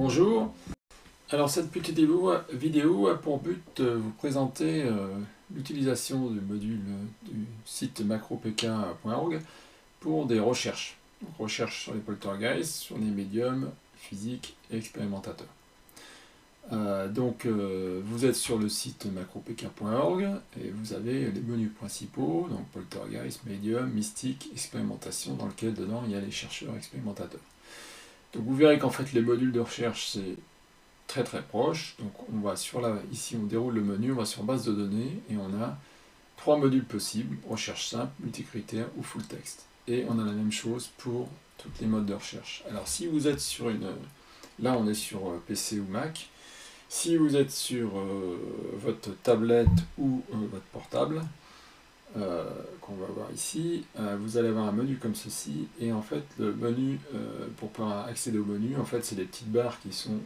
Bonjour, alors cette petite vidéo a pour but de vous présenter l'utilisation du module du site macropk.org pour des recherches. Donc, recherches sur les poltergeists, sur les médiums, physiques et expérimentateurs. Vous êtes sur le site macropk.org et vous avez les menus principaux, donc poltergeist, médium, mystique, expérimentation, dans lequel dedans il y a les chercheurs expérimentateurs. Donc vous verrez qu'en fait les modules de recherche c'est très proche. Donc on va ici on déroule le menu, on va sur base de données et on a 3 modules possibles, recherche simple, multicritère ou full text. Et on a la même chose pour toutes les modes de recherche. Alors si vous êtes sur là on est sur PC ou Mac, si vous êtes sur votre tablette ou votre portable, qu'on va voir ici, vous allez avoir un menu comme ceci, et en fait le menu, pour pouvoir accéder au menu, en fait c'est des petites barres qui sont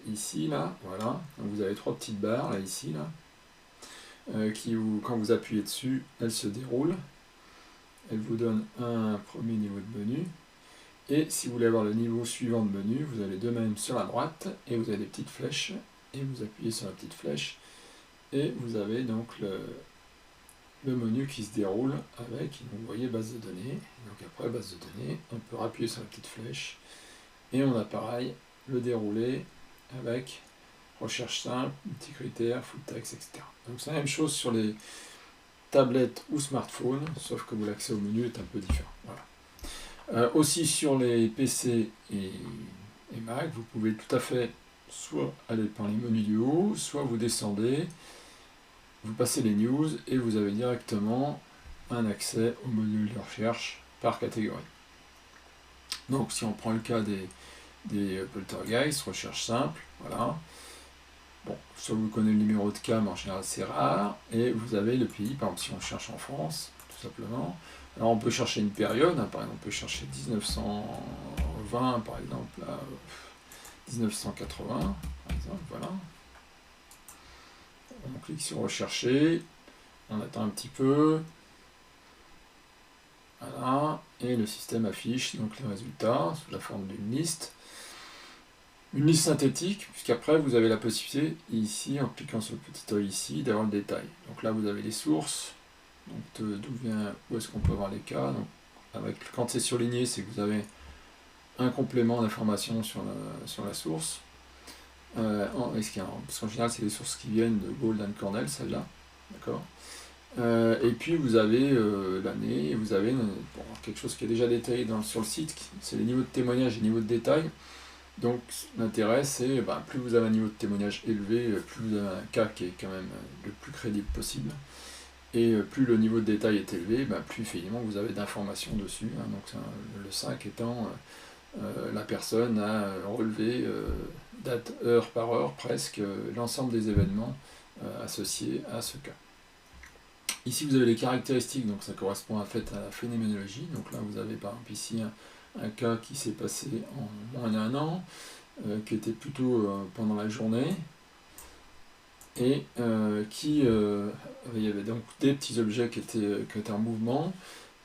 ici, là, voilà. Donc vous avez 3 petites barres, là, ici, là, quand vous appuyez dessus, elles se déroulent, elles vous donnent un premier niveau de menu, et si vous voulez avoir le niveau suivant de menu, vous allez de même sur la droite, et vous avez des petites flèches, et vous appuyez sur la petite flèche, et vous avez donc le menu qui se déroule avec, donc vous voyez, base de données. Donc après base de données, on peut appuyer sur la petite flèche et on a pareil le déroulé avec recherche simple, multicritère, full text, etc. Donc c'est la même chose sur les tablettes ou smartphones, sauf que l'accès au menu est un peu différent. Voilà. Aussi sur les PC et Mac, vous pouvez tout à fait soit aller par les menus du haut, soit vous descendez, vous passez les news et vous avez directement un accès au module de recherche par catégorie. Donc si on prend le cas des poltergeists, recherche simple, voilà. Bon, soit vous connaissez le numéro de cas, mais en général c'est rare, et vous avez le pays, par exemple si on cherche en France, tout simplement. Alors on peut chercher une période, hein, par exemple on peut chercher 1920 par exemple, là, 1980 par exemple, voilà. On clique sur rechercher, on attend un petit peu, voilà, et le système affiche donc les résultats sous la forme d'une liste. Une liste synthétique, puisqu'après vous avez la possibilité, ici, en cliquant sur le petit œil ici, d'avoir le détail. Donc là vous avez les sources, donc où est-ce qu'on peut voir les cas. Donc, quand c'est surligné, c'est que vous avez un complément d'information sur la source. Parce qu'en général c'est les sources qui viennent de Gould & Cornell, celle-là, d'accord. Et puis vous avez l'année, et vous avez quelque chose qui est déjà détaillé sur le site, c'est les niveaux de témoignage et les niveaux de détail. Donc l'intérêt c'est, plus vous avez un niveau de témoignage élevé, plus vous avez un cas qui est quand même le plus crédible possible, et plus le niveau de détail est élevé, plus effectivement vous avez d'informations dessus, hein. Donc le 5 étant la personne a relevé date, heure par heure presque, l'ensemble des événements associés à ce cas. Ici vous avez les caractéristiques, donc ça correspond en fait à la phénoménologie. Donc là vous avez par exemple ici un cas qui s'est passé en moins d'1 an, qui était plutôt pendant la journée, et il y avait donc des petits objets qui étaient en mouvement.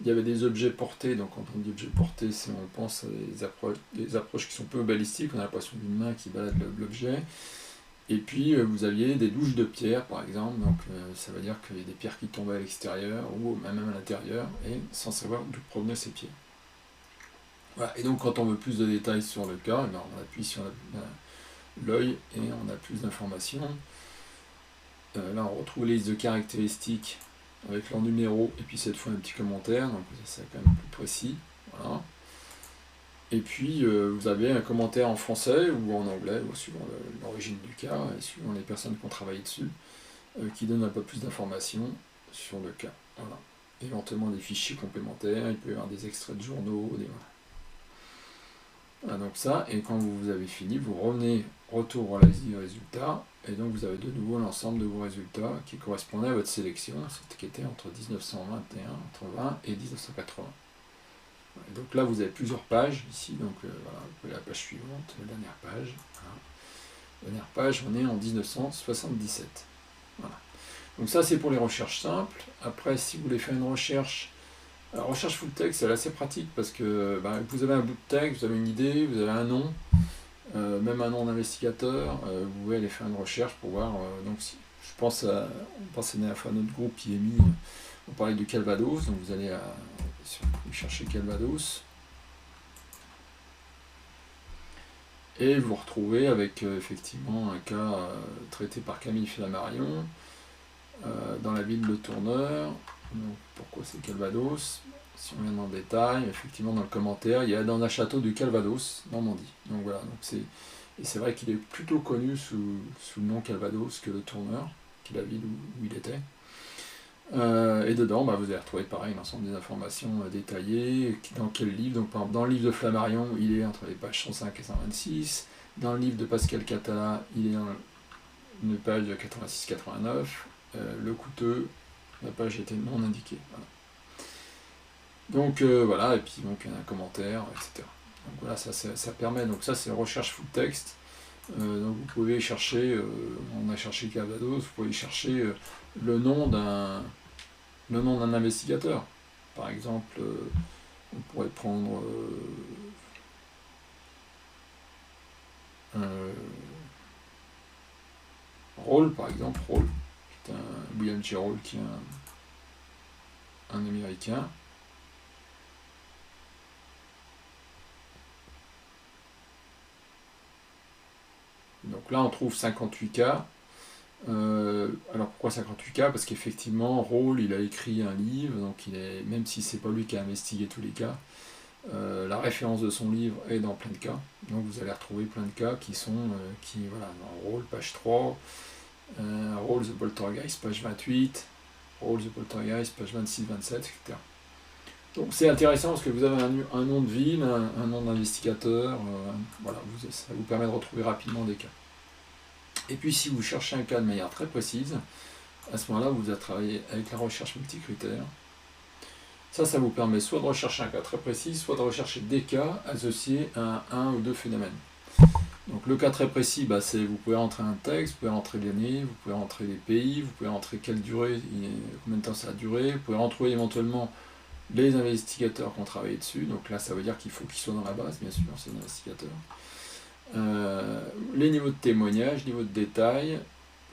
Il y avait des objets portés, donc quand on dit objets portés, on pense à des approches qui sont peu balistiques, on a l'impression d'une main qui balade l'objet. Et puis vous aviez des douches de pierre par exemple, donc ça veut dire qu'il y a des pierres qui tombaient à l'extérieur ou même à l'intérieur, et sans savoir d'où provenaient ces pierres. Voilà. Et donc quand on veut plus de détails sur le cas, on appuie sur l'œil et on a plus d'informations. Là on retrouve les listes de caractéristiques avec leur numéro et puis cette fois un petit commentaire, donc c'est quand même plus précis. Voilà. Et puis vous avez un commentaire en français ou en anglais, suivant l'origine du cas et suivant les personnes qui ont travaillé dessus, qui donne un peu plus d'informations sur le cas. Voilà. Éventuellement des fichiers complémentaires, il peut y avoir des extraits de journaux, voilà, donc ça, et quand vous avez fini, vous revenez retour à la liste des résultats, et donc vous avez de nouveau l'ensemble de vos résultats qui correspondaient à votre sélection, qui était entre 1921, entre 20 et 1980. Et donc là vous avez plusieurs pages ici, donc voilà, la page suivante, la dernière page. Voilà. La dernière page, on est en 1977. Voilà. Donc ça c'est pour les recherches simples. Après, si vous voulez faire une recherche, la recherche full text, c'est assez pratique parce que vous avez un bout de texte, vous avez une idée, vous avez un nom, même un nom d'investigateur, vous pouvez aller faire une recherche pour voir. Donc, si, je pense à la dernière fois à notre groupe IMI, on parlait du Calvados, donc vous allez chercher Calvados. Et vous retrouvez avec effectivement un cas traité par Camille Flammarion dans la ville de Tourneur. Donc, pourquoi c'est Calvados? Si on vient dans le détail, effectivement dans le commentaire, il y a dans un château du Calvados, Normandie. Donc voilà, et c'est vrai qu'il est plutôt connu sous le nom Calvados que le Tourneur, qui est la ville où il était. Et dedans, vous allez retrouver pareil l'ensemble des informations détaillées. Dans quel livre? Donc par exemple, dans le livre de Flammarion, il est entre les pages 105 et 126. Dans le livre de Pascal Catala, il est dans une page de 86-89. Le Couteux, la page était non indiquée. Voilà. Donc voilà, et puis donc un commentaire, etc. Donc voilà, ça permet, donc ça c'est recherche full text. Donc vous pouvez chercher, on a cherché Calvados, vous pouvez chercher le nom d'un investigateur. Par exemple, on pourrait prendre Rawls, par exemple, Rawls, qui est un William J. Rawls, qui est un Américain. Donc là, on trouve 58 cas. Alors pourquoi 58 cas? Parce qu'effectivement, Rawls, il a écrit un livre, donc même si c'est pas lui qui a investigué tous les cas, la référence de son livre est dans plein de cas. Donc vous allez retrouver plein de cas qui sont, voilà, dans Rawls, page 3, Rawls the Poltergeist, page 28, Rawls the Poltergeist, page 26, 27, etc. Donc c'est intéressant parce que vous avez un nom de ville, un nom d'investigateur, voilà, ça vous permet de retrouver rapidement des cas. Et puis si vous cherchez un cas de manière très précise, à ce moment-là, vous allez travailler avec la recherche multicritère. Ça vous permet soit de rechercher un cas très précis, soit de rechercher des cas associés à un ou deux phénomènes. Donc le cas très précis, c'est vous pouvez rentrer un texte, vous pouvez rentrer l'année, vous pouvez rentrer les pays, vous pouvez rentrer quelle durée, combien de temps ça a duré, vous pouvez retrouver éventuellement les investigateurs qui ont travaillé dessus. Donc là, ça veut dire qu'il faut qu'ils soient dans la base, bien sûr, ces investigateurs. Les niveaux de témoignage, niveau de détail,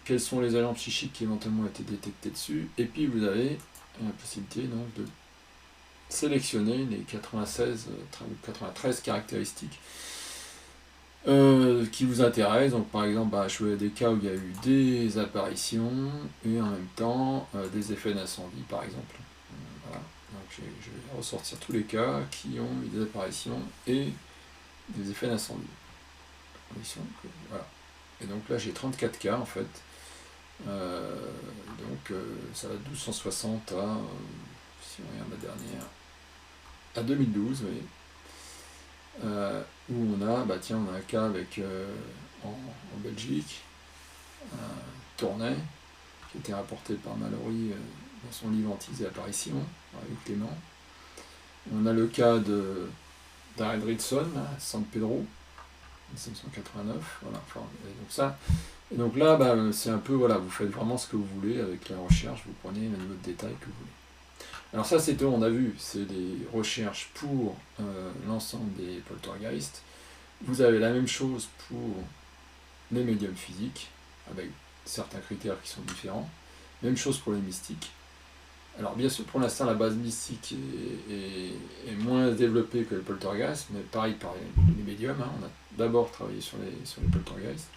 quels sont les agents psychiques qui éventuellement ont été détectés dessus, et puis vous avez la possibilité donc de sélectionner les 93 caractéristiques qui vous intéressent. Donc par exemple, je veux des cas où il y a eu des apparitions et en même temps des effets d'incendie, par exemple. Voilà. Donc je vais ressortir tous les cas qui ont eu des apparitions et des effets d'incendie. Voilà. Et donc là j'ai 34 cas en fait. Donc ça va de 1260 à, si on regarde la dernière, à 2012, vous voyez, où on a, on a un cas avec, en Belgique, Tournai, qui a été rapporté par Mallory dans son livre Antilles et apparitions, avec Clément. On a le cas d'Ared Ridson, à San Pedro, 1789, voilà. Et donc là, c'est un peu, voilà, vous faites vraiment ce que vous voulez avec la recherche, vous prenez le niveau de détail que vous voulez. Alors ça, on a vu, c'est des recherches pour l'ensemble des poltergeists. Vous avez la même chose pour les médiums physiques, avec certains critères qui sont différents. Même chose pour les mystiques. Alors bien sûr, pour l'instant, la base mystique est moins développée que le poltergeist, mais pareil, les médiums, on a d'abord travaillé sur les poltergeists,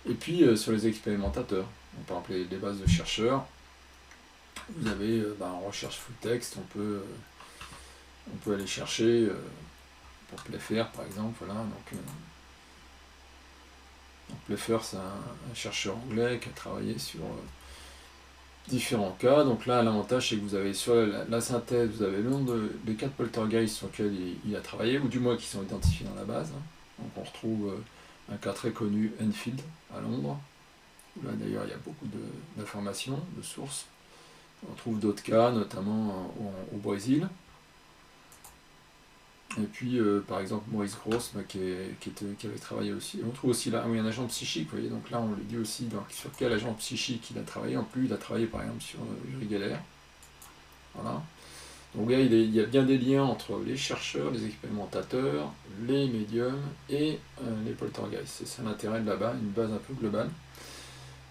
et puis sur les expérimentateurs. Donc, par exemple, les bases de chercheurs, vous avez en recherche full text, on peut aller chercher pour Playfair par exemple, voilà. Donc Playfair, c'est un chercheur anglais qui a travaillé sur différents cas. Donc là, l'avantage, c'est que vous avez sur la synthèse, vous avez le nom des 4 poltergeists sur lesquels il a travaillé, ou du moins qui sont identifiés dans la base. Donc on retrouve un cas très connu, Enfield, à Londres. Là d'ailleurs, il y a beaucoup d'informations, de sources. On trouve d'autres cas, notamment au Brésil. Et puis, par exemple, Maurice Gross, qui avait travaillé aussi. On trouve aussi là, un agent psychique, vous voyez, donc là, on le dit aussi sur quel agent psychique il a travaillé. En plus, il a travaillé, par exemple, sur Uri Geller. Voilà. Donc là, il y a bien des liens entre les chercheurs, les expérimentateurs, les médiums et les poltergeists. C'est ça l'intérêt de la base, une base un peu globale.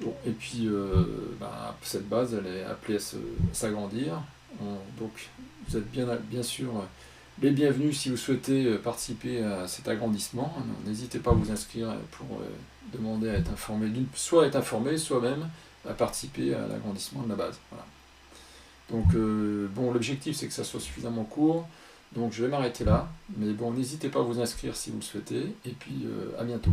Bon, et puis, cette base, elle est appelée à s'agrandir. Donc, vous êtes bien sûr les bienvenus si vous souhaitez participer à cet agrandissement. N'hésitez pas à vous inscrire pour demander à être informé, soit être informé, soit même à participer à l'agrandissement de la base. Voilà. Donc, l'objectif, c'est que ça soit suffisamment court. Donc, je vais m'arrêter là. Mais bon, n'hésitez pas à vous inscrire si vous le souhaitez. Et puis, à bientôt.